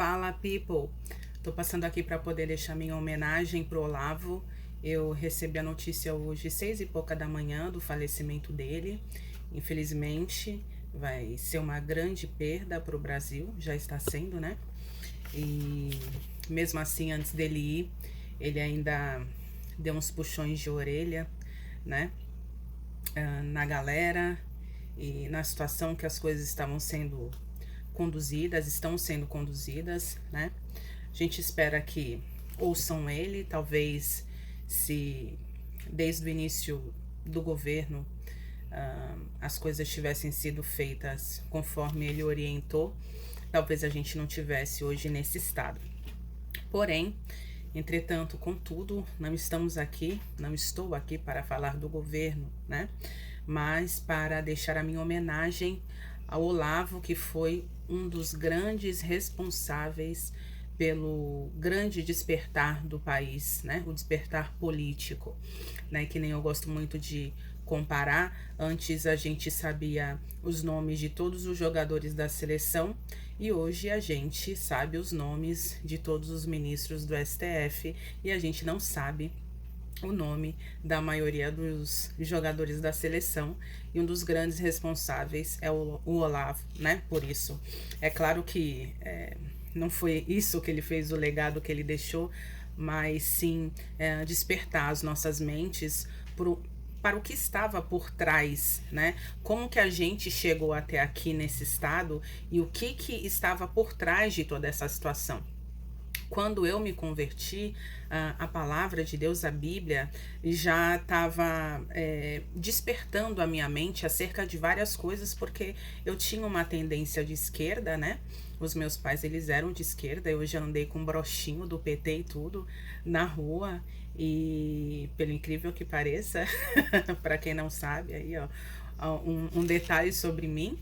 Fala, people! Tô passando aqui para poder deixar minha homenagem pro Olavo. Eu recebi a notícia hoje, 6 e pouca da manhã, do falecimento dele. Infelizmente, vai ser uma grande perda para o Brasil, já está sendo, né? E mesmo assim, antes dele ir, ele ainda deu uns puxões de orelha, né? Na galera e na situação que as coisas estão sendo conduzidas, né? A gente espera que ouçam ele, talvez se desde o início do governo as coisas tivessem sido feitas conforme ele orientou, talvez a gente não tivesse hoje nesse estado. Porém, entretanto, contudo, não estou aqui para falar do governo, né? Mas para deixar a minha homenagem ao Olavo, que foi um dos grandes responsáveis pelo grande despertar do país, né? O despertar político, né? Que nem eu gosto muito de comparar. Antes a gente sabia os nomes de todos os jogadores da seleção e hoje a gente sabe os nomes de todos os ministros do STF e a gente não sabe o nome da maioria dos jogadores da seleção, e um dos grandes responsáveis é o Olavo, né? Por isso, é claro que não foi isso que ele fez, o legado que ele deixou, mas sim despertar as nossas mentes para o que estava por trás, né? Como que a gente chegou até aqui nesse estado e o que estava por trás de toda essa situação. Quando eu me converti, a palavra de Deus, a Bíblia, já estava despertando a minha mente acerca de várias coisas, porque eu tinha uma tendência de esquerda, né? Os meus pais, eles eram de esquerda, eu já andei com um brochinho do PT e tudo na rua, e pelo incrível que pareça, para quem não sabe, aí ó, um detalhe sobre mim.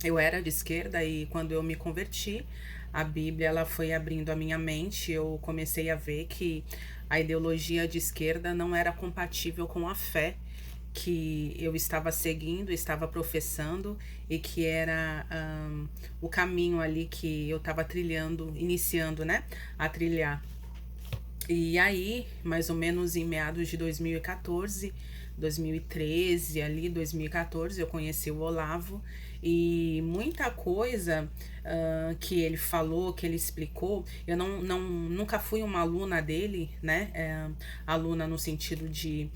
Eu era de esquerda e quando eu me converti, a Bíblia ela foi abrindo a minha mente. Eu comecei a ver que a ideologia de esquerda não era compatível com a fé que eu estava seguindo, estava professando e que era o caminho ali que eu estava trilhando, iniciando, né, a trilhar. E aí, mais ou menos em meados de 2014, 2013, ali 2014, eu conheci o Olavo e muita coisa que ele falou, que ele explicou, eu nunca fui uma aluna dele, né? Aluna no sentido de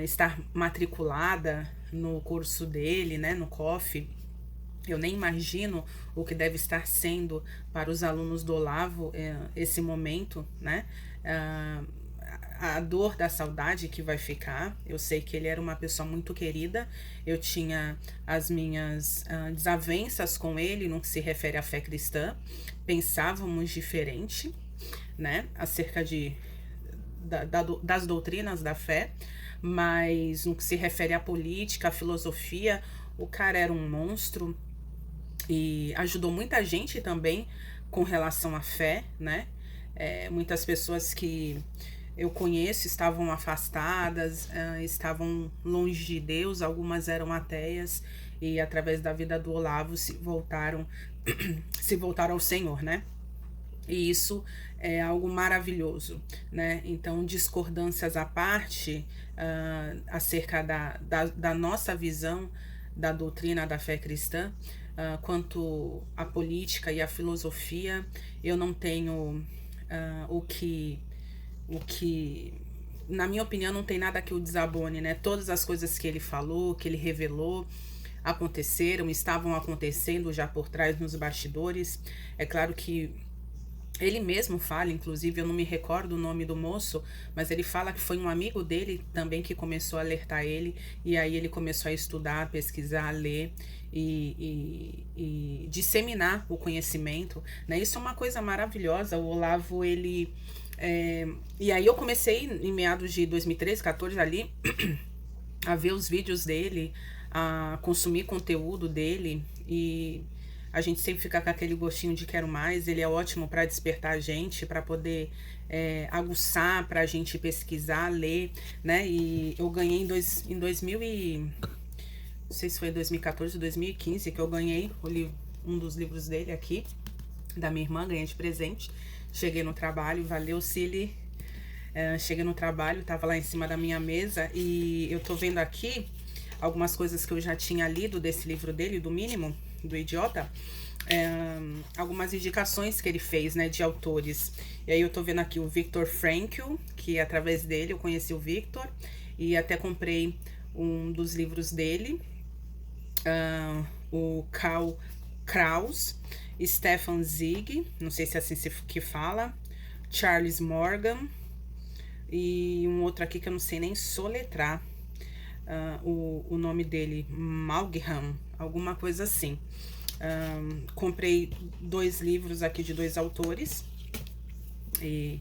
estar matriculada no curso dele, né? No COF. Eu nem imagino o que deve estar sendo para os alunos do Olavo esse momento, né? Ah, a dor da saudade que vai ficar. Eu sei que ele era uma pessoa muito querida. Eu tinha as minhas desavenças com ele no que se refere à fé cristã. Pensávamos diferente, né? Acerca das doutrinas da fé, mas no que se refere à política, à filosofia, o cara era um monstro e ajudou muita gente também com relação à fé, né? Muitas pessoas que eu conheço estavam afastadas, estavam longe de Deus, algumas eram ateias e através da vida do Olavo se voltaram ao Senhor, né? E isso é algo maravilhoso, né? Então, discordâncias à parte, acerca da nossa visão da doutrina da fé cristã, quanto à política e à filosofia, eu não tenho o que, na minha opinião, não tem nada que o desabone, né? Todas as coisas que ele falou, que ele revelou, aconteceram, estavam acontecendo já por trás nos bastidores. É claro que ele mesmo fala, inclusive, eu não me recordo o nome do moço, mas ele fala que foi um amigo dele também que começou a alertar ele, e aí ele começou a estudar, pesquisar, ler e disseminar o conhecimento, né? Isso é uma coisa maravilhosa. O Olavo, ele... e aí eu comecei em meados de 2013, 14 ali, a ver os vídeos dele, a consumir conteúdo dele e a gente sempre fica com aquele gostinho de quero mais. Ele é ótimo para despertar a gente, para poder aguçar, para a gente pesquisar, ler, né? E eu ganhei em 2000 e... não sei se foi em 2014 ou 2015 que eu ganhei um dos livros dele aqui. da minha irmã, ganhei de presente. Cheguei no trabalho, valeu, Cili. Cheguei no trabalho, tava lá em cima da minha mesa e eu tô vendo aqui algumas coisas que eu já tinha lido desse livro dele, do Mínimo, do Idiota. Algumas indicações que ele fez, né, de autores. E aí eu tô vendo aqui o Viktor Frankl, que através dele eu conheci o Viktor e até comprei um dos livros dele, o Karl Kraus, Stefan Zweig, não sei se é assim que fala, Charles Morgan e um outro aqui que eu não sei nem soletrar o nome dele, Malgham, alguma coisa assim. Comprei 2 livros aqui de 2 autores e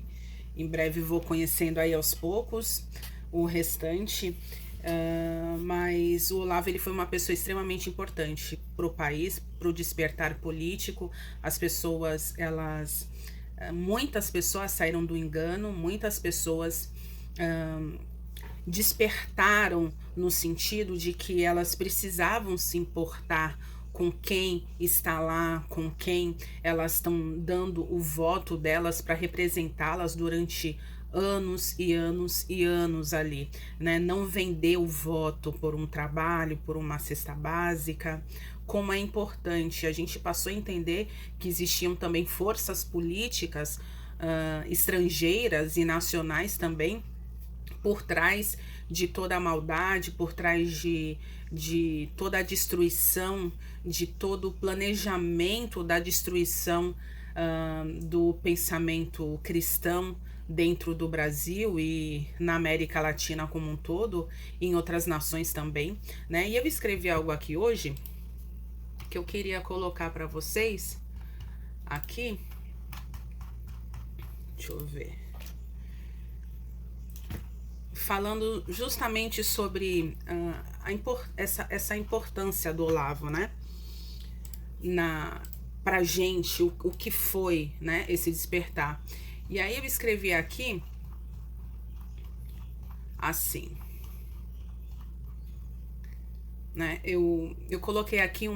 em breve vou conhecendo aí aos poucos o restante. Mas o Olavo, ele foi uma pessoa extremamente importante para o país, para o despertar político. As pessoas, muitas pessoas saíram do engano, muitas pessoas despertaram no sentido de que elas precisavam se importar com quem está lá, com quem elas estão dando o voto delas para representá-las durante anos e anos e anos ali, né? Não vender o voto por um trabalho, por uma cesta básica. Como é importante, a gente passou a entender que existiam também forças políticas estrangeiras e nacionais também por trás de toda a maldade, por trás de toda a destruição, de todo o planejamento da destruição do pensamento cristão dentro do Brasil e na América Latina como um todo, e em outras nações também, né? E eu escrevi algo aqui hoje que eu queria colocar para vocês aqui. Deixa eu ver. Falando justamente sobre essa importância do Olavo, né? Pra gente, o que foi, né, esse despertar. E aí eu escrevi aqui assim, né? Eu coloquei aqui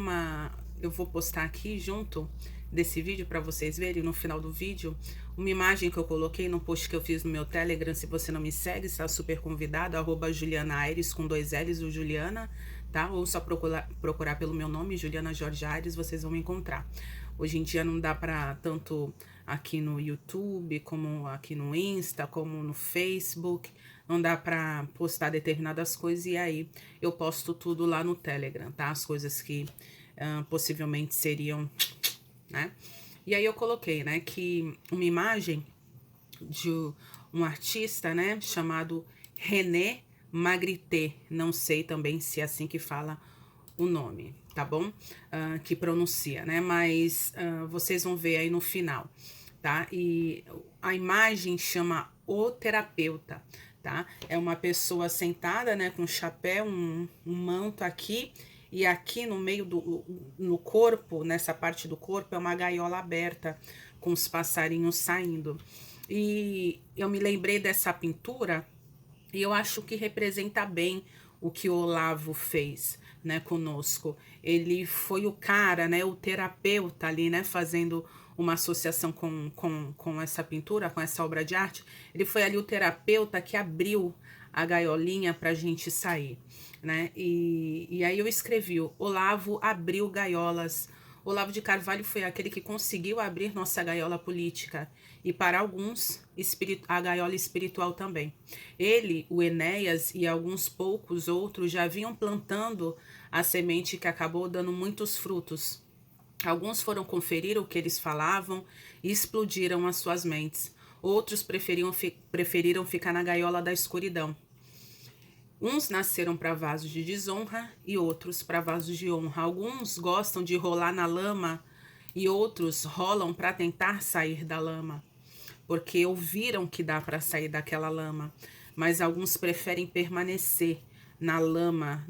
eu vou postar aqui junto desse vídeo para vocês verem no final do vídeo uma imagem que eu coloquei no post que eu fiz no meu Telegram. Se você não me segue, está super convidado, @Juliana Aires com 2 L's, o Juliana, tá? Ou só procurar pelo meu nome, Juliana Jorge Aires, vocês vão me encontrar. Hoje em dia não dá para tanto aqui no YouTube, como aqui no Insta, como no Facebook, não dá para postar determinadas coisas, e aí eu posto tudo lá no Telegram, tá? As coisas que possivelmente seriam, né? E aí eu coloquei, né, que uma imagem de um artista, né, chamado René Magritte, não sei também se é assim que fala o nome, tá bom? Que pronuncia, né, mas vocês vão ver aí no final, tá? E a imagem chama O Terapeuta, tá? É uma pessoa sentada, né, com um chapéu, um manto aqui, e aqui no meio no corpo, nessa parte do corpo, é uma gaiola aberta com os passarinhos saindo. E eu me lembrei dessa pintura e eu acho que representa bem o que o Olavo fez, né, conosco. Ele foi o cara, né, o terapeuta ali, né, fazendo uma associação com essa pintura, com essa obra de arte. Ele foi ali o terapeuta que abriu a gaiolinha pra gente sair, né? E aí eu escrevi: Olavo abriu gaiolas. Olavo de Carvalho foi aquele que conseguiu abrir nossa gaiola política e, para alguns, a gaiola espiritual também. Ele, o Enéas e alguns poucos outros já vinham plantando a semente que acabou dando muitos frutos. Alguns foram conferir o que eles falavam e explodiram as suas mentes. Outros preferiram ficar na gaiola da escuridão. Uns nasceram para vasos de desonra e outros para vasos de honra. Alguns gostam de rolar na lama e outros rolam para tentar sair da lama, porque ouviram que dá para sair daquela lama. Mas alguns preferem permanecer na lama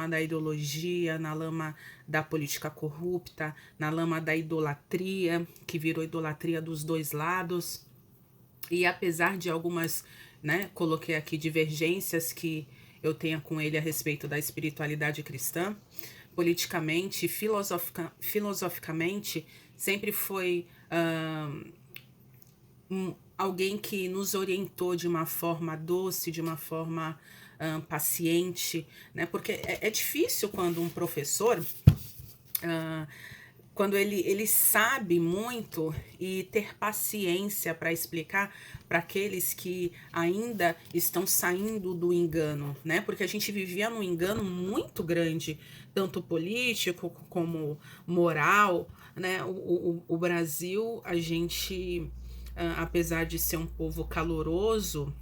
da ideologia, na lama da política corrupta, na lama da idolatria, que virou idolatria dos dois lados. E apesar de algumas, né, coloquei aqui divergências que eu tenha com ele a respeito da espiritualidade cristã, politicamente, filosoficamente, sempre foi alguém que nos orientou de uma forma doce, de uma forma paciente, né? Porque é difícil quando um professor, quando ele sabe muito e ter paciência para explicar para aqueles que ainda estão saindo do engano, né? Porque a gente vivia num engano muito grande, tanto político como moral, né? O Brasil, a gente, apesar de ser um povo caloroso,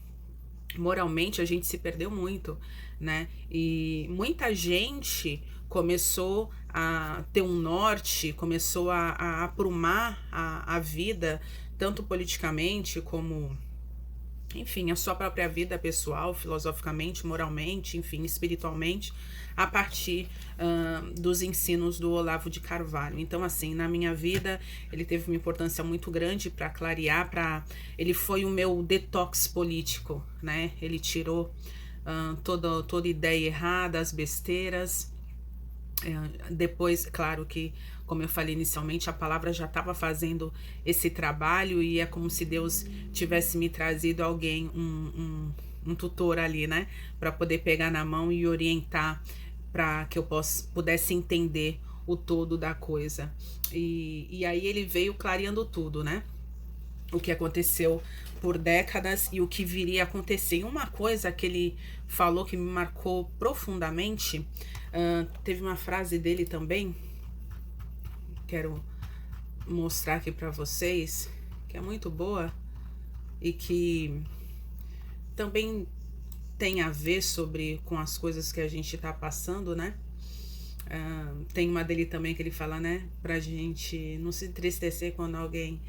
moralmente a gente se perdeu muito, né? E muita gente começou a ter um norte, começou a aprumar a vida, tanto politicamente como, enfim, a sua própria vida pessoal, filosoficamente, moralmente, enfim, espiritualmente, a partir dos ensinos do Olavo de Carvalho. Então, assim, na minha vida, ele teve uma importância muito grande para clarear, ele foi o meu detox político, né? Ele tirou toda ideia errada, as besteiras. Depois, claro que, como eu falei inicialmente, a palavra já estava fazendo esse trabalho e é como se Deus tivesse me trazido alguém, um tutor ali, né? Para poder pegar na mão e orientar, para que eu pudesse entender o todo da coisa. E aí ele veio clareando tudo, né? O que aconteceu por décadas e o que viria a acontecer. E uma coisa que ele falou que me marcou profundamente, teve uma frase dele também, quero mostrar aqui para vocês, que é muito boa e que também tem a ver com as coisas que a gente tá passando, né? Tem uma dele também que ele fala, né? Pra gente não se entristecer quando alguém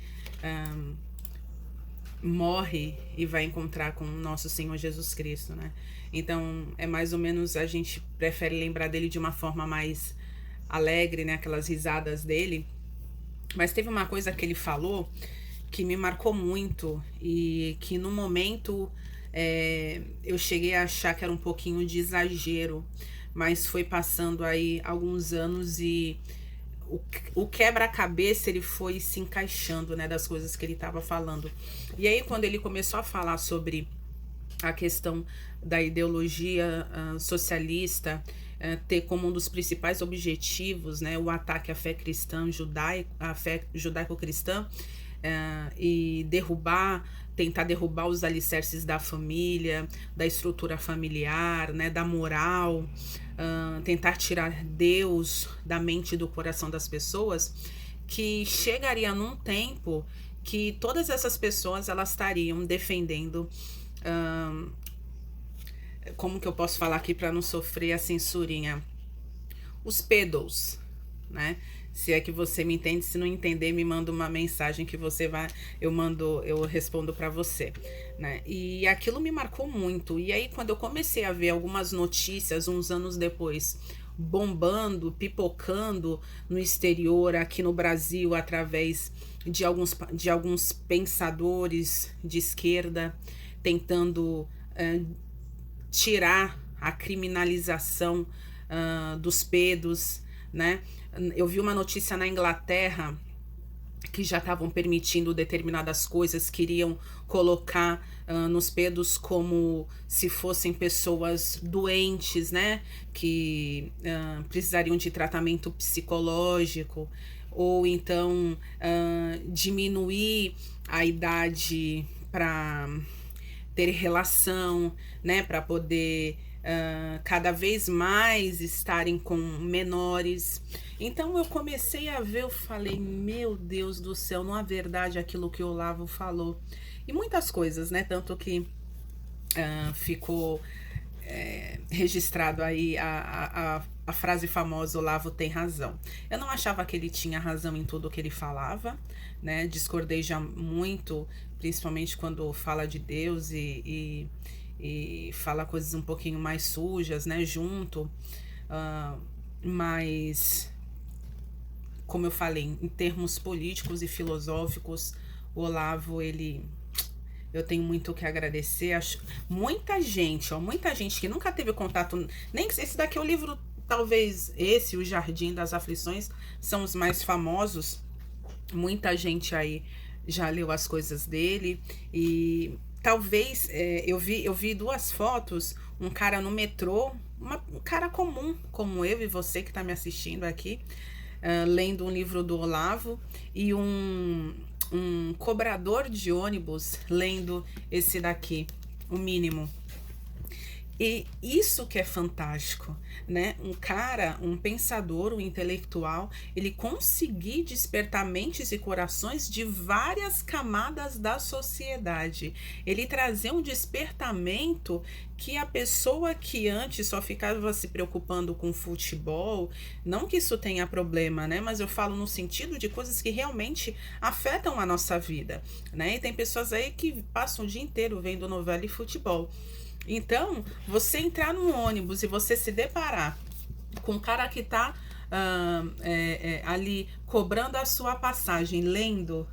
morre e vai encontrar com o nosso Senhor Jesus Cristo, né? Então, é mais ou menos, a gente prefere lembrar dele de uma forma mais alegre, né? Aquelas risadas dele. Mas teve uma coisa que ele falou que me marcou muito e que no momento eu cheguei a achar que era um pouquinho de exagero, mas foi passando aí alguns anos e o quebra-cabeça ele foi se encaixando, né, das coisas que ele estava falando. E aí quando ele começou a falar sobre a questão da ideologia socialista, ter como um dos principais objetivos, né, o ataque à fé cristã à fé judaico-cristã, e tentar derrubar os alicerces da família, da estrutura familiar, né, da moral, tentar tirar Deus da mente e do coração das pessoas, que chegaria num tempo que todas essas pessoas elas estariam defendendo, como que eu posso falar aqui para não sofrer a censurinha, os pedos, né? Se é que você me entende, se não entender, me manda uma mensagem que eu respondo para você, né? E aquilo me marcou muito. E aí quando eu comecei a ver algumas notícias uns anos depois, bombando, pipocando no exterior, aqui no Brasil, através de alguns pensadores de esquerda, tentando tirar a criminalização dos pedos, né? Eu vi uma notícia na Inglaterra que já estavam permitindo determinadas coisas, queriam colocar nos pedos como se fossem pessoas doentes, né? Que precisariam de tratamento psicológico, ou então diminuir a idade para ter relação, né? Para poder cada vez mais estarem com menores. Então eu comecei a ver, eu falei, meu Deus do céu, não é verdade aquilo que o Olavo falou. E muitas coisas, né? Tanto que ficou registrado aí a frase famosa, Olavo tem razão. Eu não achava que ele tinha razão em tudo que ele falava, né? Discordei já muito, principalmente quando fala de Deus e fala coisas um pouquinho mais sujas, né, junto, mas como eu falei, em termos políticos e filosóficos, o Olavo, eu tenho muito o que agradecer. Muita gente que nunca teve contato, nem esse daqui é o livro talvez esse, o Jardim das Aflições, são os mais famosos. Muita gente aí já leu as coisas dele. E talvez, eu vi duas fotos, um cara no metrô, um cara comum, como eu e você que está me assistindo aqui, lendo um livro do Olavo, e um cobrador de ônibus lendo esse daqui, o mínimo. E isso que é fantástico, né? Um cara, um pensador, um intelectual, ele conseguir despertar mentes e corações de várias camadas da sociedade. Ele trazer um despertamento que a pessoa que antes só ficava se preocupando com futebol, não que isso tenha problema, né? Mas eu falo no sentido de coisas que realmente afetam a nossa vida, né? E tem pessoas aí que passam o dia inteiro vendo novela e futebol. Então, você entrar num ônibus e você se deparar com um cara que tá ali cobrando a sua passagem, lendo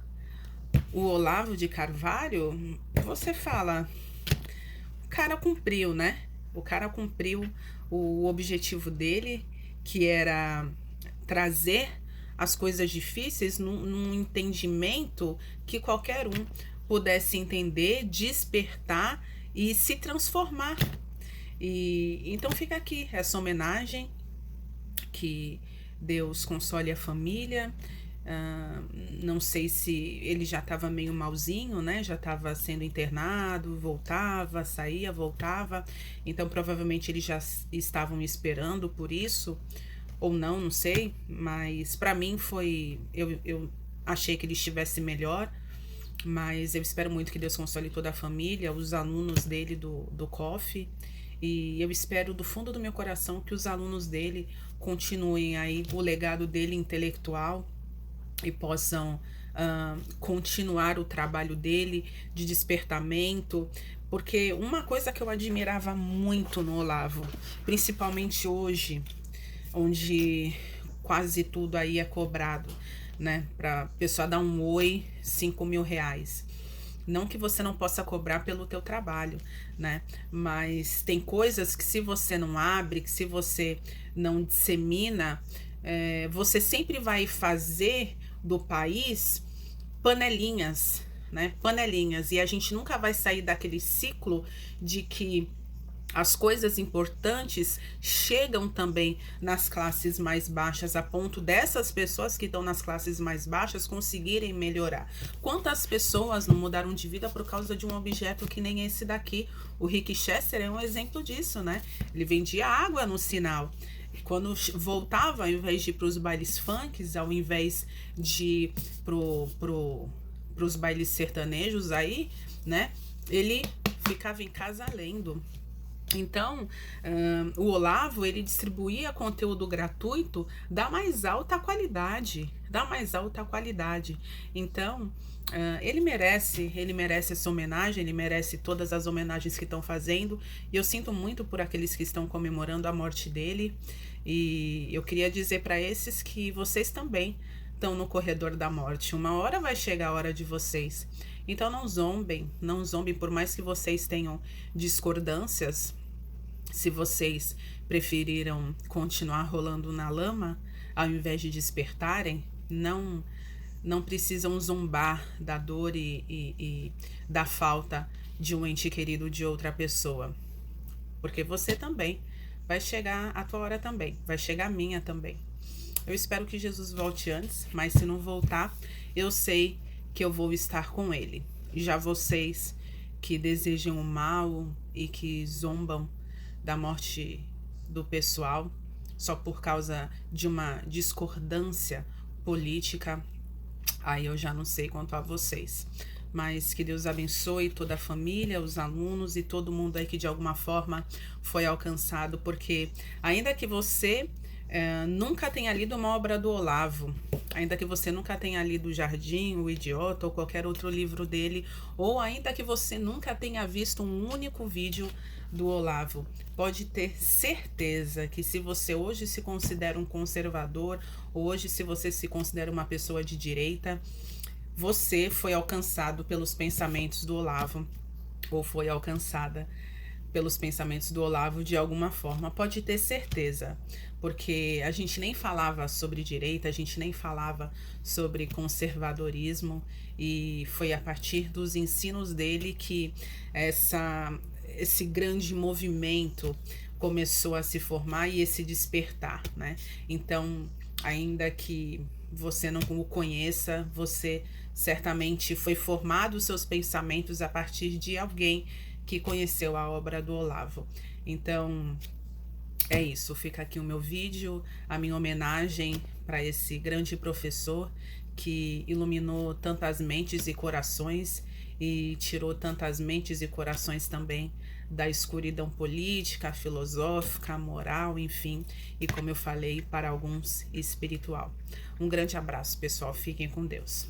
o Olavo de Carvalho, você fala, o cara cumpriu, né? O cara cumpriu o objetivo dele, que era trazer as coisas difíceis num entendimento que qualquer um pudesse entender, despertar e se transformar. E então fica aqui essa homenagem, que Deus console a família. Não sei se ele já estava meio malzinho, né? Já estava sendo internado, voltava, saía, voltava. Então provavelmente eles já estavam esperando por isso, ou não, não sei. Mas para mim foi, eu achei que ele estivesse melhor. Mas eu espero muito que Deus console toda a família, os alunos dele do COF. E eu espero do fundo do meu coração que os alunos dele continuem aí o legado dele intelectual e possam continuar o trabalho dele de despertamento. Porque uma coisa que eu admirava muito no Olavo, principalmente hoje, onde quase tudo aí é cobrado, né? Pra pessoa dar um oi, 5 mil reais. Não que você não possa cobrar pelo teu trabalho, né? Mas tem coisas que se você não abre, que se você não dissemina, você sempre vai fazer do país panelinhas, né? Panelinhas. E a gente nunca vai sair daquele ciclo de que as coisas importantes chegam também nas classes mais baixas, a ponto dessas pessoas que estão nas classes mais baixas conseguirem melhorar. Quantas pessoas não mudaram de vida por causa de um objeto que nem esse daqui? O Rick Chester é um exemplo disso, né? Ele vendia água no sinal. Quando voltava, ao invés de ir para os bailes funks, ao invés de ir pros bailes sertanejos aí, né? Ele ficava em casa lendo. Então, o Olavo, ele distribuía conteúdo gratuito da mais alta qualidade, Então, ele merece essa homenagem, ele merece todas as homenagens que estão fazendo, e eu sinto muito por aqueles que estão comemorando a morte dele, e eu queria dizer para esses que vocês também estão no corredor da morte. Uma hora vai chegar a hora de vocês. Então não zombem, por mais que vocês tenham discordâncias. Se vocês preferiram continuar rolando na lama, ao invés de despertarem, não precisam zombar da dor e da falta de um ente querido de outra pessoa. Porque você também vai chegar a tua hora também, vai chegar a minha também. Eu espero que Jesus volte antes, mas se não voltar, eu sei que eu vou estar com ele. Já vocês que desejam o mal e que zombam da morte do pessoal só por causa de uma discordância política, aí eu já não sei quanto a vocês. Mas que Deus abençoe toda a família, os alunos e todo mundo aí que de alguma forma foi alcançado, porque ainda que você nunca tenha lido uma obra do Olavo, ainda que você nunca tenha lido O Jardim, O Idiota ou qualquer outro livro dele, ou ainda que você nunca tenha visto um único vídeo do Olavo, pode ter certeza que se você hoje se considera um conservador, hoje se você se considera uma pessoa de direita, você foi alcançado pelos pensamentos do Olavo, ou foi alcançada pelos pensamentos do Olavo de alguma forma, pode ter certeza, porque a gente nem falava sobre direita, a gente nem falava sobre conservadorismo, e foi a partir dos ensinos dele que esse grande movimento começou a se formar e esse despertar, né? Então, ainda que você não o conheça, você certamente foi formado os seus pensamentos a partir de alguém que conheceu a obra do Olavo. Então, é isso. Fica aqui o meu vídeo, a minha homenagem para esse grande professor que iluminou tantas mentes e corações e tirou tantas mentes e corações também da escuridão política, filosófica, moral, enfim, e como eu falei, para alguns espiritual. Um grande abraço, pessoal. Fiquem com Deus.